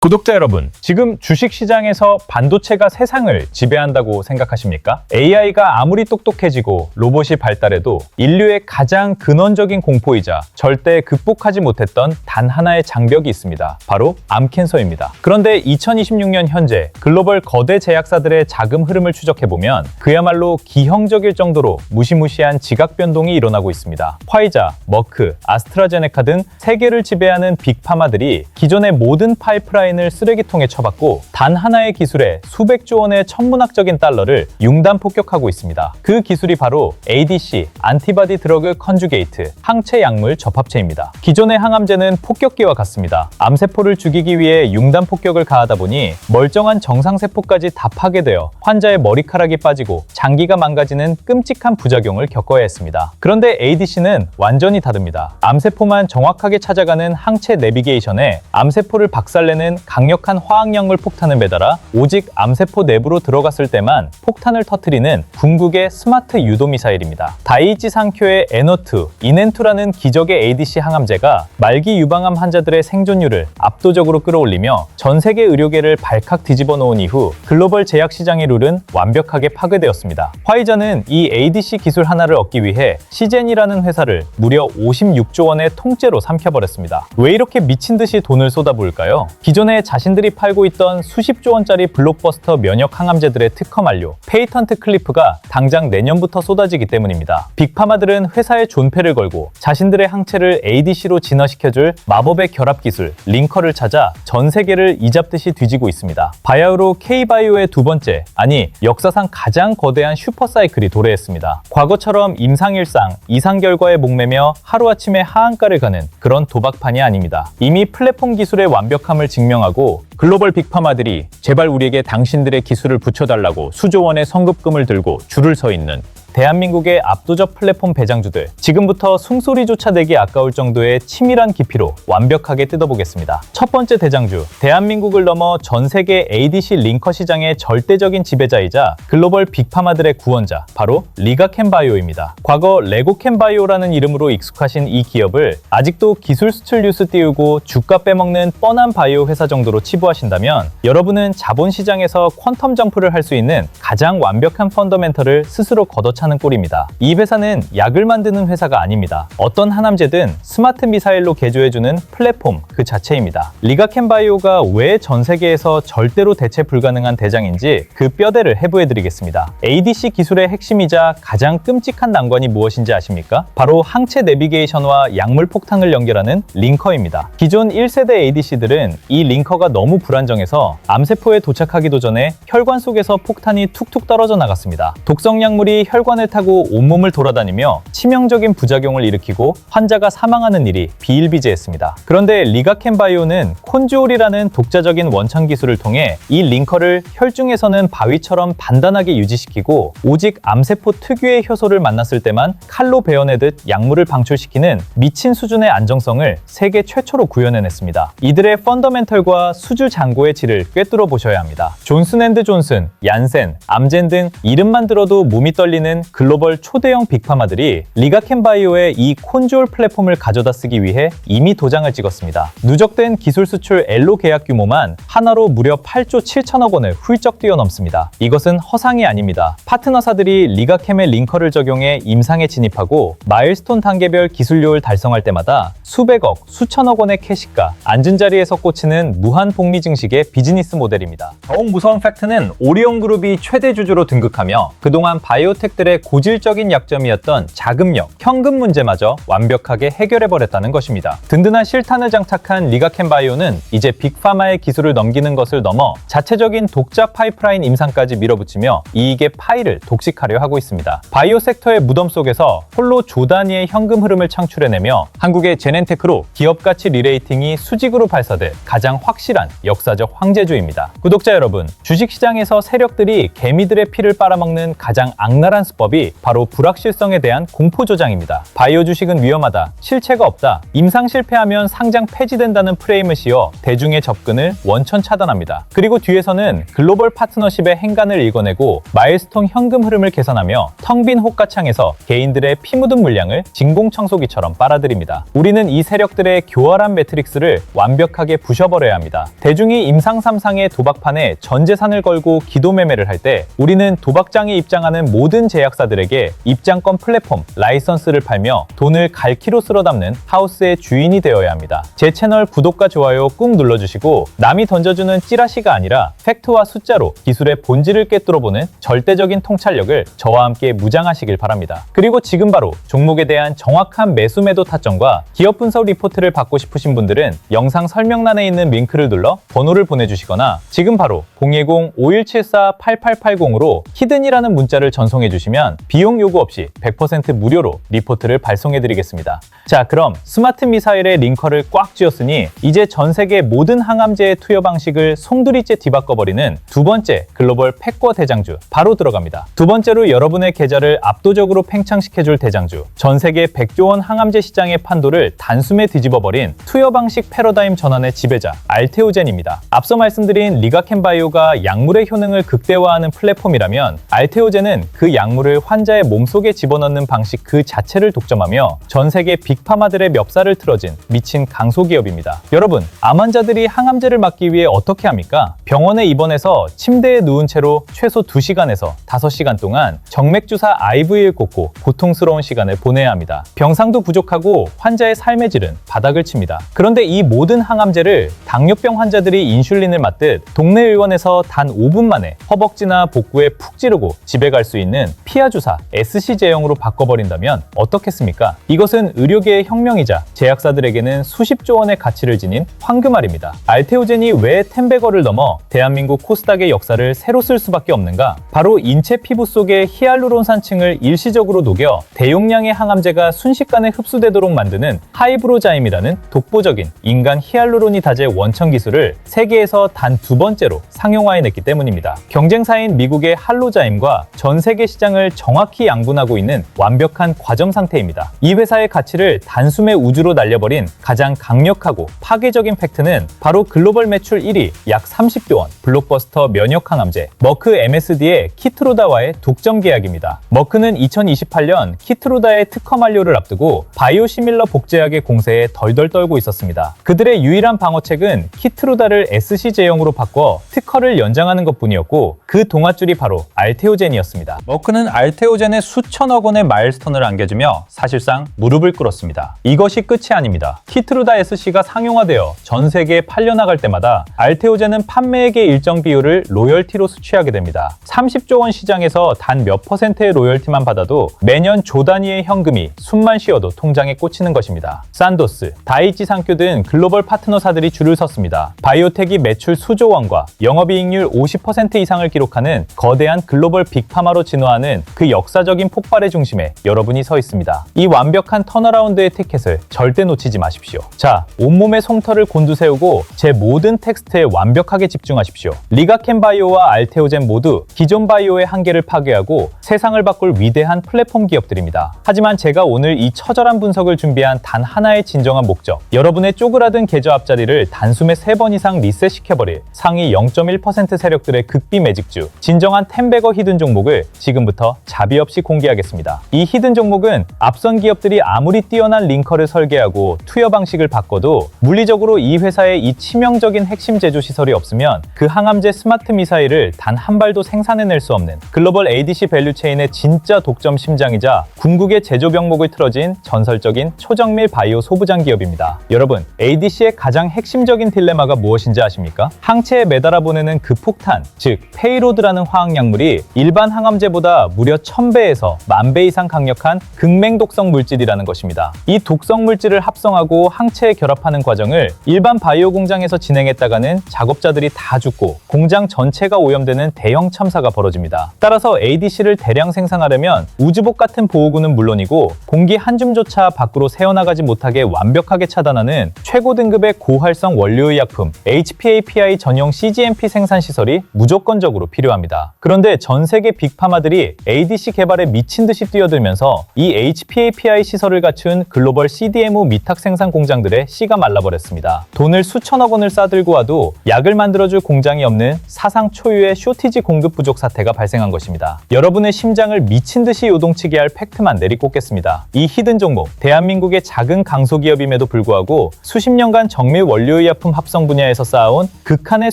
구독자 여러분, 지금 주식시장에서 반도체가 세상을 지배한다고 생각하십니까? AI가 아무리 똑똑해지고 로봇이 발달해도 인류의 가장 근원적인 공포이자 절대 극복하지 못했던 단 하나의 장벽이 있습니다. 바로 암캔서입니다. 그런데 2026년 현재 글로벌 거대 제약사들의 자금 흐름을 추적해보면 그야말로 기형적일 정도로 무시무시한 지각 변동이 일어나고 있습니다. 화이자, 머크, 아스트라제네카 등 세계를 지배하는 빅파마들이 기존의 모든 파이프라인 을 쓰레기통에 쳐박고 단 하나의 기술에 수백조 원의 천문학적인 달러를 융단 폭격하고 있습니다. 그 기술이 바로 ADC, 안티바디 드러그 컨주게이트, 항체 약물 접합체입니다. 기존의 항암제는 폭격기와 같습니다. 암세포를 죽이기 위해 융단 폭격을 가하다 보니 멀쩡한 정상세포까지 다 파괴되어 환자의 머리카락이 빠지고 장기가 망가지는 끔찍한 부작용을 겪어야 했습니다. 그런데 ADC는 완전히 다릅니다. 암세포만 정확하게 찾아가는 항체 내비게이션에 암세포를 박살내는 강력한 화학약물 폭탄을 매달아 오직 암세포 내부로 들어갔을 때만 폭탄을 터뜨리는 궁극의 스마트 유도미사일입니다. 다이이치 상쿄의 에너투, 이넨투라는 기적의 ADC 항암제가 말기 유방암 환자들의 생존율을 압도적으로 끌어올리며 전 세계 의료계를 발칵 뒤집어 놓은 이후 글로벌 제약 시장의 룰은 완벽하게 파괴되었습니다. 화이자는 이 ADC 기술 하나를 얻기 위해 시젠이라는 회사를 무려 56조 원의 통째로 삼켜버렸습니다. 왜 이렇게 미친 듯이 돈을 쏟아부을까요? 기존에 자신들이 팔고 있던 수십조 원짜리 블록버스터 면역 항암제들의 특허 만료, 페이턴트 클리프가 당장 내년부터 쏟아지기 때문입니다. 빅파마들은 회사의 존폐를 걸고 자신들의 항체를 ADC로 진화시켜줄 마법의 결합 기술, 링커를 찾아 전 세계를 이잡듯이 뒤지고 있습니다. 바야흐로 K바이오의 두 번째, 아니 역사상 가장 거대한 슈퍼사이클이 도래했습니다. 과거처럼 임상일상, 이상 결과에 목매며 하루아침에 하한가를 가는 그런 도박판이 아닙니다. 이미 플랫폼 기술의 완벽함을 증명하고 글로벌 빅파마들이 제발 우리에게 당신들의 기술을 붙여달라고 수조 원의 성급금을 들고 줄을 서 있는 대한민국의 압도적 플랫폼 배장주들, 지금부터 숨소리조차 내기 아까울 정도의 치밀한 깊이로 완벽하게 뜯어보겠습니다. 첫 번째 대장주, 대한민국을 넘어 전 세계 ADC 링커 시장의 절대적인 지배자이자 글로벌 빅파마들의 구원자, 바로 리가캠바이오입니다. 과거 레고캠바이오라는 이름으로 익숙하신 이 기업을 아직도 기술 수출 뉴스 띄우고 주가 빼먹는 뻔한 바이오 회사 정도로 치부하신다면 여러분은 자본시장에서 퀀텀 점프를 할 수 있는 가장 완벽한 펀더멘털을 스스로 걷어차는 꼴입니다. 이 회사는 약을 만드는 회사가 아닙니다. 어떤 항암제든 스마트 미사일로 개조해주는 플랫폼 그 자체입니다. 리가캠바이오가 왜 전 세계에서 절대로 대체 불가능한 대장인지 그 뼈대를 해부해드리겠습니다. ADC 기술의 핵심이자 가장 끔찍한 난관이 무엇인지 아십니까? 바로 항체 내비게이션과 약물 폭탄을 연결하는 링커입니다. 기존 1세대 ADC들은 이 링커가 너무 불안정해서 암세포에 도착하기도 전에 혈관 속에서 폭탄이 툭툭 떨어져 나갔습니다. 독성 약물이 혈관을 타고 온몸을 돌아다니며 치명적인 부작용을 일으키고 환자가 사망하는 일이 비일비재했습니다. 그런데 리가캠바이오는 콘주올이라는 독자적인 원천 기술을 통해 이 링커를 혈중에서는 바위처럼 단단하게 유지시키고 오직 암세포 특유의 효소를 만났을 때만 칼로 베어내듯 약물을 방출시키는 미친 수준의 안정성을 세계 최초로 구현해냈습니다. 이들의 펀더멘털과 수주 장고의 질을 꿰뚫어 보셔야 합니다. 존슨앤드존슨, 얀센, 암젠 등 이름만 들어도 몸이 떨리는 글로벌 초대형 빅파마들이 리가캠바이오의 이 콘주올 플랫폼을 가져다 쓰기 위해 이미 도장을 찍었습니다. 누적된 기술 수출 엘로 계약 규모만 하나로 무려 8조 7천억 원을 훌쩍 뛰어넘습니다. 이것은 허상이 아닙니다. 파트너사들이 리가캠의 링커를 적용해 임상에 진입하고 마일스톤 단계별 기술료를 달성할 때마다 수백억, 수천억 원의 캐시가 앉은 자리에서 꽂히는 무한 복리 증식의 비즈니스 모델입니다. 더욱 무서운 팩트는 오리온그룹이 최대 주주로 등극하며 그동안 바이오텍들의 고질적인 약점이었던 자금력, 현금 문제마저 완벽하게 해결해버렸다는 것입니다. 든든한 실탄을 장착한 리가캠바이오는 이제 빅파마의 기술을 넘기는 것을 넘어 자체적인 독자 파이프라인 임상까지 밀어붙이며 이익의 파이를 독식하려 하고 있습니다. 바이오 섹터의 무덤 속에서 홀로 조 단위의 현금 흐름을 창출해내며 한국의 제넨테크로 기업가치 리레이팅이 수직으로 발사돼 가장 확실한 역사적 황제주의입니다. 구독자 여러분, 주식시장에서 세력들이 개미들의 피를 빨아먹는 가장 악랄한 습관 기법이 바로 불확실성에 대한 공포 조장입니다. 바이오 주식은 위험하다, 실체가 없다, 임상 실패하면 상장 폐지된다는 프레임을 씌워 대중의 접근을 원천 차단합니다. 그리고 뒤에서는 글로벌 파트너십의 행간을 읽어내고 마일스톤 현금 흐름을 계산하며 텅 빈 호가창에서 개인들의 피 묻은 물량을 진공청소기처럼 빨아들입니다. 우리는 이 세력들의 교활한 매트릭스를 완벽하게 부셔버려야 합니다. 대중이 임상 3상의 도박판에 전 재산을 걸고 기도 매매를 할 때 우리는 도박장에 입장하는 모든 제약사들에게 입장권 플랫폼, 라이선스를 팔며 돈을 갈키로 쓸어 담는 하우스의 주인이 되어야 합니다. 제 채널 구독과 좋아요 꾹 눌러주시고 남이 던져주는 찌라시가 아니라 팩트와 숫자로 기술의 본질을 꿰뚫어보는 절대적인 통찰력을 저와 함께 무장하시길 바랍니다. 그리고 지금 바로 종목에 대한 정확한 매수 매도 타점과 기업 분석 리포트를 받고 싶으신 분들은 영상 설명란에 있는 링크를 눌러 번호를 보내주시거나 지금 바로 010-5174-8880으로 히든이라는 문자를 전송해주시면 비용 요구 없이 100% 무료로 리포트를 발송해드리겠습니다. 자, 그럼 스마트 미사일의 링커를 꽉 쥐었으니 이제 전 세계 모든 항암제의 투여 방식을 송두리째 뒤바꿔버리는 두 번째 글로벌 패권 대장주 바로 들어갑니다. 두 번째로 여러분의 계좌를 압도적으로 팽창시켜줄 대장주, 전 세계 100조 원 항암제 시장의 판도를 단숨에 뒤집어버린 투여 방식 패러다임 전환의 지배자 알테오젠입니다. 앞서 말씀드린 리가켄바이오가 약물의 효능을 극대화하는 플랫폼이라면 알테오젠은 그 약물을 환자의 몸속에 집어넣는 방식 그 자체를 독점하며 전 세계 빅파마들의 멱살을 틀어진 미친 강소기업입니다. 여러분, 암 환자들이 항암제를 맞기 위해 어떻게 합니까? 병원에 입원해서 침대에 누운 채로 최소 2시간에서 5시간 동안 정맥주사 IV를 꽂고 고통스러운 시간을 보내야 합니다. 병상도 부족하고 환자의 삶의 질은 바닥을 칩니다. 그런데 이 모든 항암제를 당뇨병 환자들이 인슐린을 맞듯 동네 의원에서 단 5분 만에 허벅지나 복부에 푹 찌르고 집에 갈 수 있는 피하 주사 SC 제형으로 바꿔버린다면 어떻겠습니까? 이것은 의료계의 혁명이자 제약사들에게는 수십조 원의 가치를 지닌 황금알입니다. 알테오젠이 왜 텐베거를 넘어 대한민국 코스닥의 역사를 새로 쓸 수밖에 없는가? 바로 인체 피부 속의 히알루론산층을 일시적으로 녹여 대용량의 항암제가 순식간에 흡수되도록 만드는 하이브로자임이라는 독보적인 인간 히알루론이 다제 원천 기술을 세계에서 단 두 번째로 상용화해냈기 때문입니다. 경쟁사인 미국의 할로자임과 전 세계 시장을 정확히 양분하고 있는 완벽한 과정 상태입니다. 이 회사의 가치를 단숨에 우주로 날려버린 가장 강력하고 파괴적인 팩트는 바로 글로벌 매출 1위 약 30조 원 블록버스터 면역 항암제 머크 MSD의 키트로다와의 독점 계약입니다. 머크는 2028년 키트로다의 특허 만료를 앞두고 바이오시밀러 복제약의 공세에 덜덜 떨고 있었습니다. 그들의 유일한 방어책은 키트로다를 SC 제형으로 바꿔 특허를 연장하는 것뿐이었고 그 동아줄이 바로 알테오젠이었습니다. 머크는 알테오젠에 수천억 원의 마일스톤을 안겨주며 사실상 무릎을 꿇었습니다. 이것이 끝이 아닙니다. 키트로다 SC가 상용화되어 전 세계에 팔려나갈 때마다 알테오젠은 판매액의 일정 비율을 로열티로 수취하게 됩니다. 30조 원 시장에서 단 몇 퍼센트의 로열티만 받아도 매년 조 단위의 현금이 숨만 쉬어도 통장에 꽂히는 것입니다. 산도스, 다이치 상큐 등 글로벌 파트너사들이 줄을 섰습니다. 바이오텍이 매출 수조 원과 영업이익률 50% 이상을 기록하는 거대한 글로벌 빅파마로 진화하는 그 역사적인 폭발의 중심에 여러분이 서 있습니다. 이 완벽한 턴어라운드의 티켓을 절대 놓치지 마십시오. 자, 온몸의 솜털을 곤두세우고 제 모든 텍스트에 완벽하게 집중하십시오. 리가켄바이오와 알테오젠 모두 기존 바이오의 한계를 파괴하고 세상을 바꿀 위대한 플랫폼 기업들입니다. 하지만 제가 오늘 이 처절한 분석을 준비한 단 하나의 진정한 목적, 여러분의 쪼그라든 계좌 앞자리를 단숨에 3번 이상 리셋시켜버릴 상위 0.1% 세력들의 극비 매직주, 진정한 텐베거 히든 종목을 지금부터 자비 없이 공개하겠습니다. 이 히든 종목은 앞선 기업들이 아무리 뛰어난 링커를 설계하고 투여 방식을 바꿔도 물리적으로 이 회사의 이 치명적인 핵심 제조 시설이 없으면 그 항암제 스마트 미사일을 단 한 발도 생산해낼 수 없는 글로벌 ADC 밸류체인의 진짜 독점 심장이자 궁극의 제조 병목을 틀어진 전설적인 초정밀 바이오 소부장 기업입니다. 여러분, ADC의 가장 핵심적인 딜레마가 무엇인지 아십니까? 항체에 매달아 보내는 그 폭탄, 즉 페이로드라는 화학약물이 일반 항암제보다 무려 1000배에서 10,000배 이상 강력한 극맹 독성 물질이라는 것입니다. 이 독성 물질을 합성하고 항체에 결합하는 과정을 일반 바이오 공장에서 진행했다가는 작업자들이 다 죽고 공장 전체가 오염되는 대형 참사가 벌어집니다. 따라서 ADC를 대량 생산하려면 우주복 같은 보호구는 물론이고 공기 한 줌조차 밖으로 새어나가지 못하게 완벽하게 차단하는 최고 등급의 고활성 원료의약품 HPAPI 전용 CGMP 생산 시설이 무조건적으로 필요합니다. 그런데 전 세계 빅파마들이 ADC 개발에 미친 듯이 뛰어들면서 이 HPAPI 시설을 갖춘 글로벌 CDMO 미탁 생산 공장들의 씨가 말라버렸습니다. 돈을 수천억 원을 싸들고 와도 약을 만들어줄 공장이 없는 사상 초유의 쇼티지 공급 부족 사태가 발생한 것입니다. 여러분의 심장을 미친 듯이 요동치게 할 팩트만 내리꽂겠습니다. 이 히든 종목, 대한민국의 작은 강소기업임에도 불구하고 수십 년간 정밀 원료의약품 합성 분야에서 쌓아온 극한의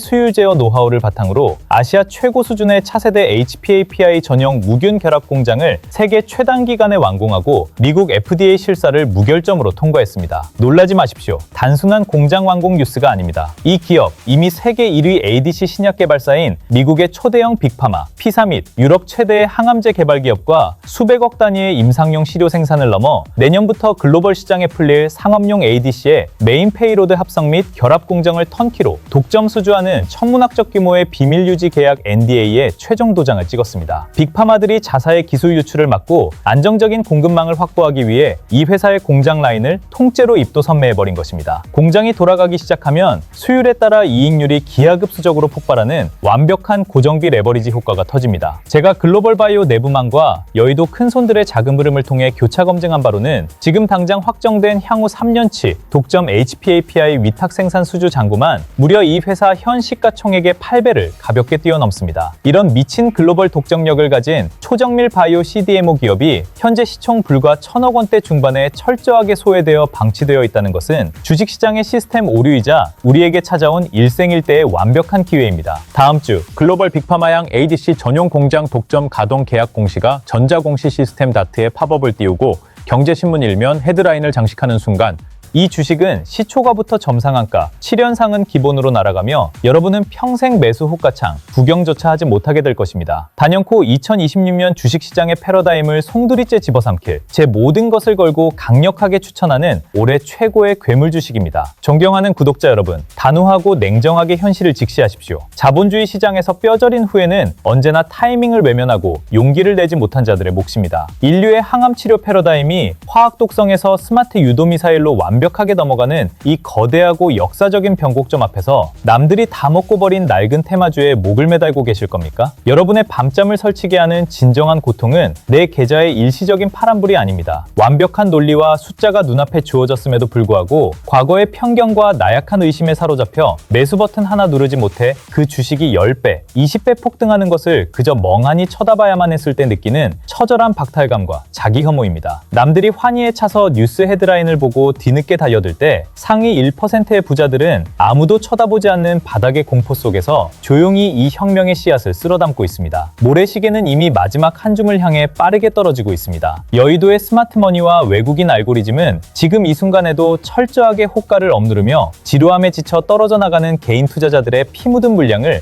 수율 제어 노하우를 바탕으로 아시아 최고 수준의 차세대 HPAPI 전용 무균 결합 공장을 세계 최단기간에 완공하고 미국 FDA 실사를 무결점으로 통과했습니다. 놀라지 마십시오. 단순한 공장 완공 뉴스가 아닙니다. 이 기업, 이미 세계 1위 ADC 신약 개발사인 미국의 초대형 빅파마, 피사 및 유럽 최대의 항암제 개발 기업과 수백억 단위의 임상용 시료 생산을 넘어 내년부터 글로벌 시장에 풀릴 상업용 ADC의 메인 페이로드 합성 및 결합 공정을 턴키로 독점 수주하는 천문학적 규모의 비밀 유지 계약 NDA에 최종 도장을 찍었습니다. 빅파마들이 자사의 기술 유출을 막고 안정적인 공급망을 확보하기 위해 이 회사의 공장 라인을 통째로 입도 선매해버린 것입니다. 공장이 돌아가기 시작하면 수율에 따라 이익률이 기하급수적으로 폭발하는 완벽한 고정비 레버리지 효과가 터집니다. 제가 글로벌 바이오 내부망과 여의도 큰손들의 작은 흐름을 통해 교차 검증한 바로는 지금 당장 확정된 향후 3년치 독점 HPAPI 위탁 생산 수주 잔고만 무려 이 회사 현 시가총액의 8배를 가볍게 뛰어넘습니다. 이런 미친 글로벌 독점력을 가진 초정밀 바이오 CDMO 기업이 현재 시총 불과 1,000억 원대 중반에 철저하게 소외되어 방치되어 있다는 것은 주식시장의 시스템 오류이자 우리에게 찾아온 일생일대의 완벽한 기회입니다. 다음 주 글로벌 빅파마양 ADC 전용 공장 독점 가동 계약 공시가 전자공시 시스템 다트에 팝업을 띄우고 경제신문 일면 헤드라인을 장식하는 순간 이 주식은 시초가부터 점상한가, 7연상은 기본으로 날아가며 여러분은 평생 매수 호가창, 구경조차 하지 못하게 될 것입니다. 단연코 2026년 주식시장의 패러다임을 송두리째 집어삼킬 제 모든 것을 걸고 강력하게 추천하는 올해 최고의 괴물 주식입니다. 존경하는 구독자 여러분, 단호하고 냉정하게 현실을 직시하십시오. 자본주의 시장에서 뼈저린 후에는 언제나 타이밍을 외면하고 용기를 내지 못한 자들의 몫입니다. 인류의 항암치료 패러다임이 화학 독성에서 스마트 유도미사일로 완벽하게 넘어가는 이 거대하고 역사적인 변곡점 앞에서 남들이 다 먹고 버린 낡은 테마주에 목을 매달고 계실 겁니까? 여러분의 밤잠을 설치게 하는 진정한 고통은 내 계좌의 일시적인 파란불이 아닙니다. 완벽한 논리와 숫자가 눈앞에 주어졌음에도 불구하고 과거의 편견과 나약한 의심에 사로잡혀 매수 버튼 하나 누르지 못해 그 주식이 10배, 20배 폭등하는 것을 그저 멍하니 쳐다봐야만 했을 때 느끼는 처절한 박탈감과 자기 혐오입니다. 남들이 환희에 차서 뉴스 헤드라인을 보고 뒤늦게 달려들 때 상위 1%의 부자들은 아무도 쳐다보지 않는 바닥의 공포 속에서 조용히 이 혁명의 씨앗을 쓸어담고 있습니다. 모래시계는 이미 마지막 한 줌을 향해 빠르게 떨어지고 있습니다. 여의도의 스마트머니와 외국인 알고리즘은 지금 이 순간에도 철저하게 호가를 억누르며 지루함에 지쳐 떨어져 나가는 개인 투자자들의 피 묻은 물량을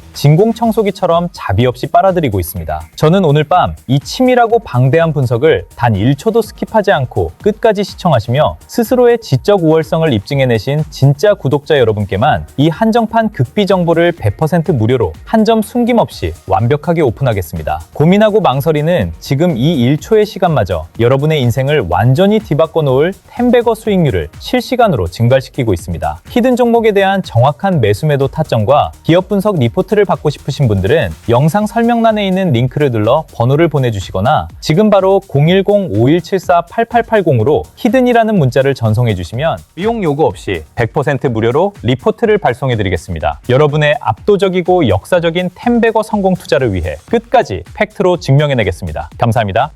진공청소기처럼 자비 없이 빨아들이고 있습니다. 저는 오늘 밤 이 치밀하고 방대한 분석을 단 1초도 스킵하지 않고 끝까지 시청하시며 스스로의 지적 우월성을 입증해내신 진짜 구독자 여러분께만 이 한정판 극비 정보를 100% 무료로 한 점 숨김없이 완벽하게 오픈하겠습니다. 고민하고 망설이는 지금 이 1초의 시간마저 여러분의 인생을 완전히 뒤바꿔 놓을 텐베거 수익률을 실시간으로 증발시키고 있습니다. 히든 종목에 대한 정확한 매수매도 타점과 기업 분석 리포트를 받고 싶으신 분들은 영상 설명란에 있는 링크를 눌러 번호를 보내주시거나 지금 바로 010-5174-8880으로 히든이라는 문자를 전송해 주시면 비용 요구 없이 100% 무료로 리포트를 발송해 드리겠습니다. 여러분의 압도적이고 역사적인 텐베거 성공 투자를 위해 끝까지 팩트로 증명해내겠습니다. 감사합니다.